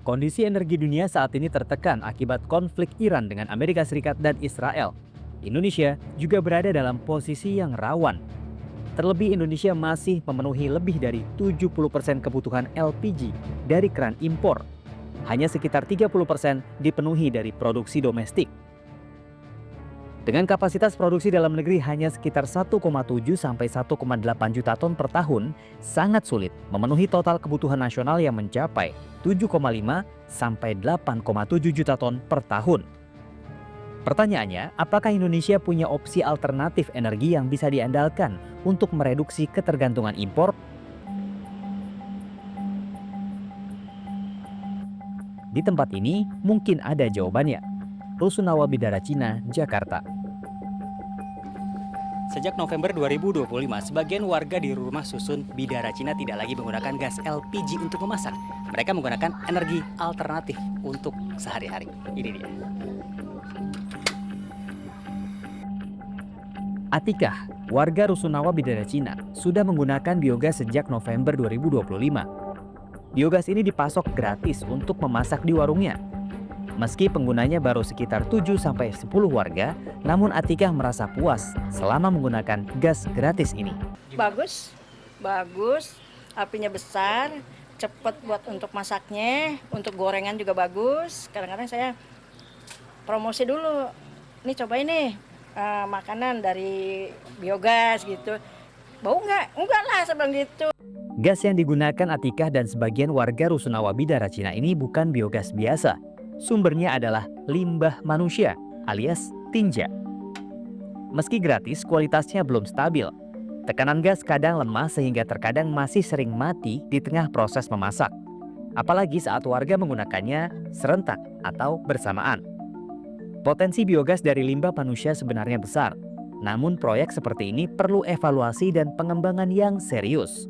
Kondisi energi dunia saat ini tertekan akibat konflik Iran dengan Amerika Serikat dan Israel. Indonesia juga berada dalam posisi yang rawan. Terlebih Indonesia masih memenuhi lebih dari 70% kebutuhan LPG dari keran impor. Hanya sekitar 30% dipenuhi dari produksi domestik. Dengan kapasitas produksi dalam negeri hanya sekitar 1,7 sampai 1,8 juta ton per tahun, sangat sulit memenuhi total kebutuhan nasional yang mencapai 7,5 sampai 8,7 juta ton per tahun. Pertanyaannya, apakah Indonesia punya opsi alternatif energi yang bisa diandalkan untuk mereduksi ketergantungan impor? Di tempat ini mungkin ada jawabannya. Rusunawa Bidara Cina, Jakarta. Sejak November 2025, sebagian warga di rumah susun Bidara Cina tidak lagi menggunakan gas LPG untuk memasak. Mereka menggunakan energi alternatif untuk sehari-hari. Ini dia. Atikah, warga Rusunawa Bidara Cina, sudah menggunakan biogas sejak November 2025. Biogas ini dipasok gratis untuk memasak di warungnya. Meski penggunanya baru sekitar 7-10 warga, namun Atikah merasa puas selama menggunakan gas gratis ini. Bagus, apinya besar, cepat buat untuk masaknya, untuk gorengan juga bagus. Kadang-kadang saya promosi dulu, nih cobain nih makanan dari biogas gitu. Bau nggak? Enggak lah, saya bilang gitu. Gas yang digunakan Atikah dan sebagian warga Rusunawa Bidara Cina ini bukan biogas biasa. Sumbernya adalah limbah manusia alias tinja. Meski gratis, kualitasnya belum stabil. Tekanan gas kadang lemah sehingga terkadang masih sering mati di tengah proses memasak. Apalagi saat warga menggunakannya serentak atau bersamaan. Potensi biogas dari limbah manusia sebenarnya besar. Namun proyek seperti ini perlu evaluasi dan pengembangan yang serius.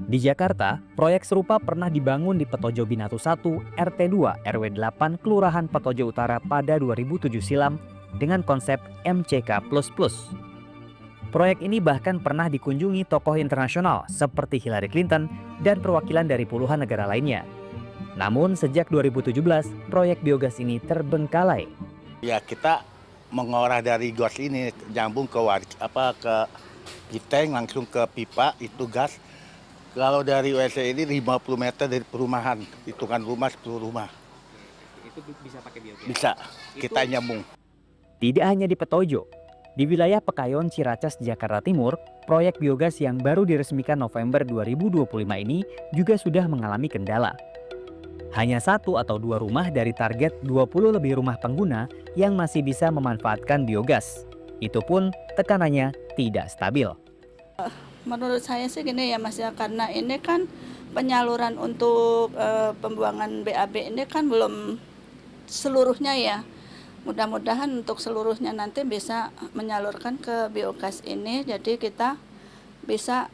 Di Jakarta, proyek serupa pernah dibangun di Petojo Binatu 1, RT 2, RW 8, Kelurahan Petojo Utara pada 2007 silam dengan konsep MCK++. Proyek ini bahkan pernah dikunjungi tokoh internasional seperti Hillary Clinton dan perwakilan dari puluhan negara lainnya. Namun sejak 2017, proyek biogas ini terbengkalai. Ya, kita mengolah dari gas ini nyambung ke kiteng langsung ke pipa itu gas. Kalau dari WC ini 50 meter dari perumahan, hitungan rumah 10 rumah. Itu bisa pakai biogas? Bisa, kita nyambung. Tidak hanya di Petojo, di wilayah Pekayon, Ciracas, Jakarta Timur, proyek biogas yang baru diresmikan November 2025 ini juga sudah mengalami kendala. Hanya 1 atau 2 rumah dari target 20 lebih rumah pengguna yang masih bisa memanfaatkan biogas. Itu pun tekanannya tidak stabil. Menurut saya sih gini ya Mas ya, karena ini kan penyaluran untuk pembuangan BAB ini kan belum seluruhnya ya. Mudah-mudahan untuk seluruhnya nanti bisa menyalurkan ke biogas ini, jadi kita bisa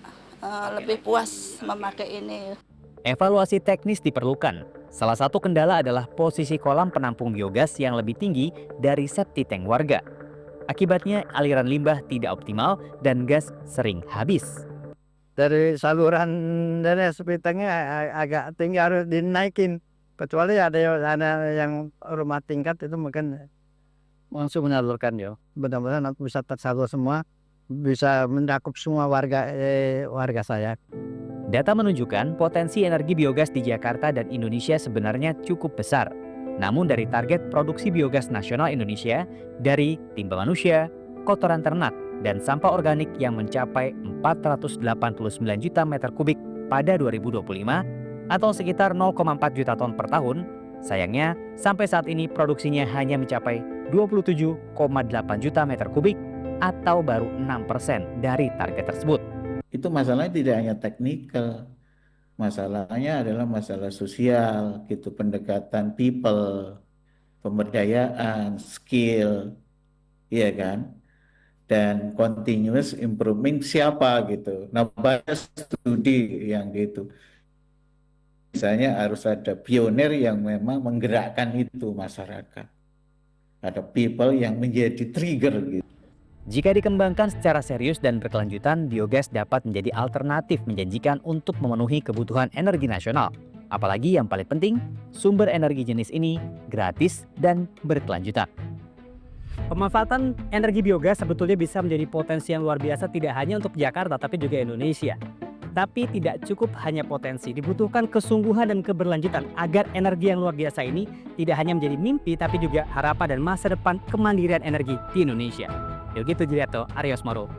lebih puas memakai ini. Evaluasi teknis diperlukan. Salah satu kendala adalah posisi kolam penampung biogas yang lebih tinggi dari septic tank warga. Akibatnya aliran limbah tidak optimal dan gas sering habis. Dari saluran dari septic tanknya agak tinggi, harus dinaikin. Kecuali ada yang rumah tingkat itu mungkin langsung menyalurkan ya. Benar-benar bisa tersalur semua, bisa mencakup semua warga saya. Data menunjukkan potensi energi biogas di Jakarta dan Indonesia sebenarnya cukup besar. Namun dari target produksi biogas nasional Indonesia dari limbah manusia, kotoran ternak, dan sampah organik yang mencapai 489 juta meter kubik pada 2025 atau sekitar 0,4 juta ton per tahun, sayangnya sampai saat ini produksinya hanya mencapai 27,8 juta meter kubik atau baru 6% dari target tersebut. Itu masalahnya tidak hanya teknikal. Masalahnya adalah masalah sosial, gitu, pendekatan people, pemberdayaan, skill, iya kan? Dan continuous improvement siapa gitu. Nah, banyak studi yang gitu. Misalnya harus ada pionir yang memang menggerakkan itu masyarakat. Ada people yang menjadi trigger gitu. Jika dikembangkan secara serius dan berkelanjutan, biogas dapat menjadi alternatif menjanjikan untuk memenuhi kebutuhan energi nasional. Apalagi yang paling penting, sumber energi jenis ini gratis dan berkelanjutan. Pemanfaatan energi biogas sebetulnya bisa menjadi potensi yang luar biasa tidak hanya untuk Jakarta tapi juga Indonesia. Tapi tidak cukup hanya potensi, dibutuhkan kesungguhan dan keberlanjutan agar energi yang luar biasa ini tidak hanya menjadi mimpi tapi juga harapan dan masa depan kemandirian energi di Indonesia. Yogi Tujuliarto, Aryo Asmoro.